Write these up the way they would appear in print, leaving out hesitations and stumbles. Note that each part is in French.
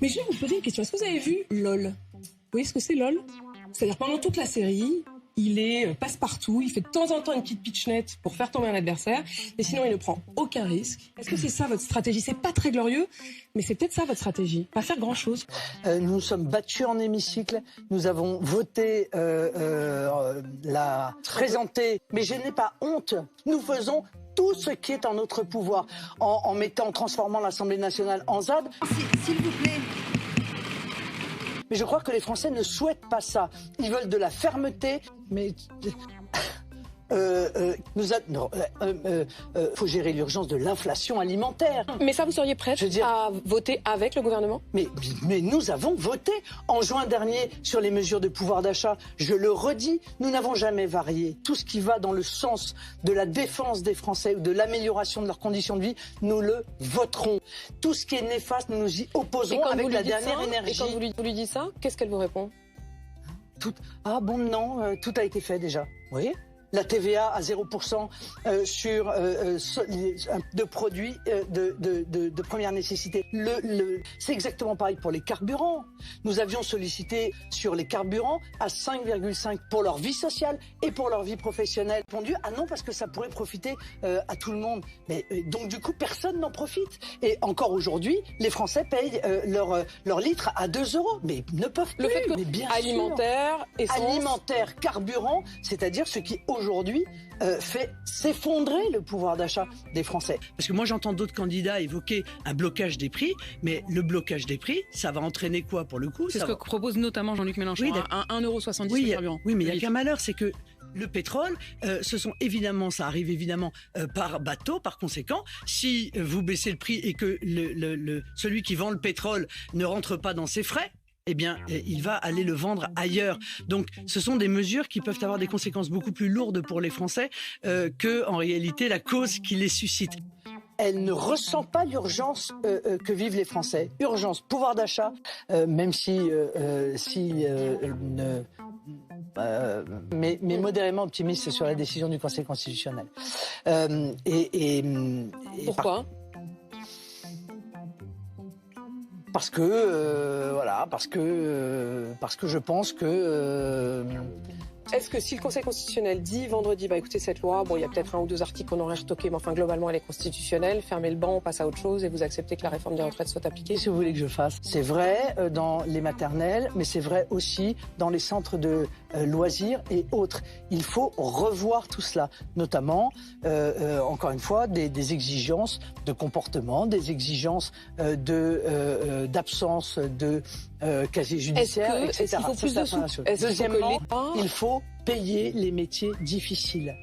Mais je vais vous poser une question. Est-ce que vous avez vu LOL? Vous voyez ce que c'est LOL? C'est-à-dire pendant toute la série, il est passe-partout, il fait de temps en temps une petite pitchnette pour faire tomber un adversaire, et sinon il ne prend aucun risque. Est-ce que c'est ça votre stratégie? C'est pas très glorieux, mais c'est peut-être ça votre stratégie. Pas faire grand-chose. Nous nous sommes battus en hémicycle, nous avons voté présenté, mais je n'ai pas honte. Nous faisons tout ce qui est en notre pouvoir, en transformant l'Assemblée nationale en ZAD. S'il vous plaît. Mais je crois que les Français ne souhaitent pas ça. Ils veulent de la fermeté, mais... faut gérer l'urgence de l'inflation alimentaire. Mais ça, vous seriez prête à voter avec le gouvernement? Mais nous avons voté en juin dernier sur les mesures de pouvoir d'achat. Je le redis, nous n'avons jamais varié. Tout ce qui va dans le sens de la défense des Français ou de l'amélioration de leurs conditions de vie, nous le voterons. Tout ce qui est néfaste, nous nous y opposerons avec la dernière énergie. Et quand vous lui dites ça, qu'est-ce qu'elle vous répond? Ah bon, non, tout a été fait déjà. Vous voyez ? La TVA à 0% sur de produits de première nécessité. C'est exactement pareil pour les carburants. Nous avions sollicité sur les carburants à 5,5 pour leur vie sociale et pour leur vie professionnelle. Répondu ah non parce que ça pourrait profiter à tout le monde. Mais donc du coup personne n'en profite. Et encore aujourd'hui, les Français payent leur litre à 2 €. Mais ne peuvent plus. Le fait que mais bien alimentaire, essence... alimentaire, carburant, c'est-à-dire ce qui aujourd'hui fait s'effondrer le pouvoir d'achat des Français. Parce que moi j'entends d'autres candidats évoquer un blocage des prix, mais le blocage des prix, ça va entraîner quoi pour le coup? C'est ce que propose notamment Jean-Luc Mélenchon, oui, à 1,70 € oui, le carburant. Oui, mais il n'y a qu'un malheur, c'est que le pétrole, ça arrive évidemment par bateau. Par conséquent, si vous baissez le prix et que celui qui vend le pétrole ne rentre pas dans ses frais, eh bien, il va aller le vendre ailleurs. Donc, ce sont des mesures qui peuvent avoir des conséquences beaucoup plus lourdes pour les Français que, en réalité, la cause qui les suscite. Elle ne ressent pas l'urgence que vivent les Français. Urgence, pouvoir d'achat, même mais modérément optimiste sur la décision du Conseil constitutionnel. Pourquoi ? Parce que je pense que... Est-ce que si le Conseil constitutionnel dit vendredi, écoutez cette loi, il y a peut-être 1 ou 2 articles qu'on aurait retoqués, mais enfin globalement elle est constitutionnelle, fermez le banc, on passe à autre chose et vous acceptez que la réforme des retraites soit appliquée? Qu'est-ce que vous voulez que je fasse? C'est vrai dans les maternelles, mais c'est vrai aussi dans les centres de loisirs et autres. Il faut revoir tout cela, notamment, encore une fois, des exigences de comportement, des exigences d'absence de casier judiciaire, etc. Est-ce qu'il faut plus de sous? Deuxièmement, il faut payer les métiers difficiles.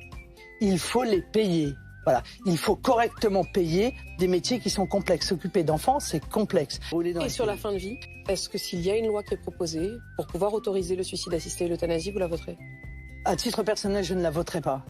Il faut les payer. Voilà, il faut correctement payer des métiers qui sont complexes. S'occuper d'enfants, c'est complexe. Et sur la fin de vie, est-ce que s'il y a une loi qui est proposée pour pouvoir autoriser le suicide assisté et l'euthanasie, vous la voterez? À titre personnel, je ne la voterai pas.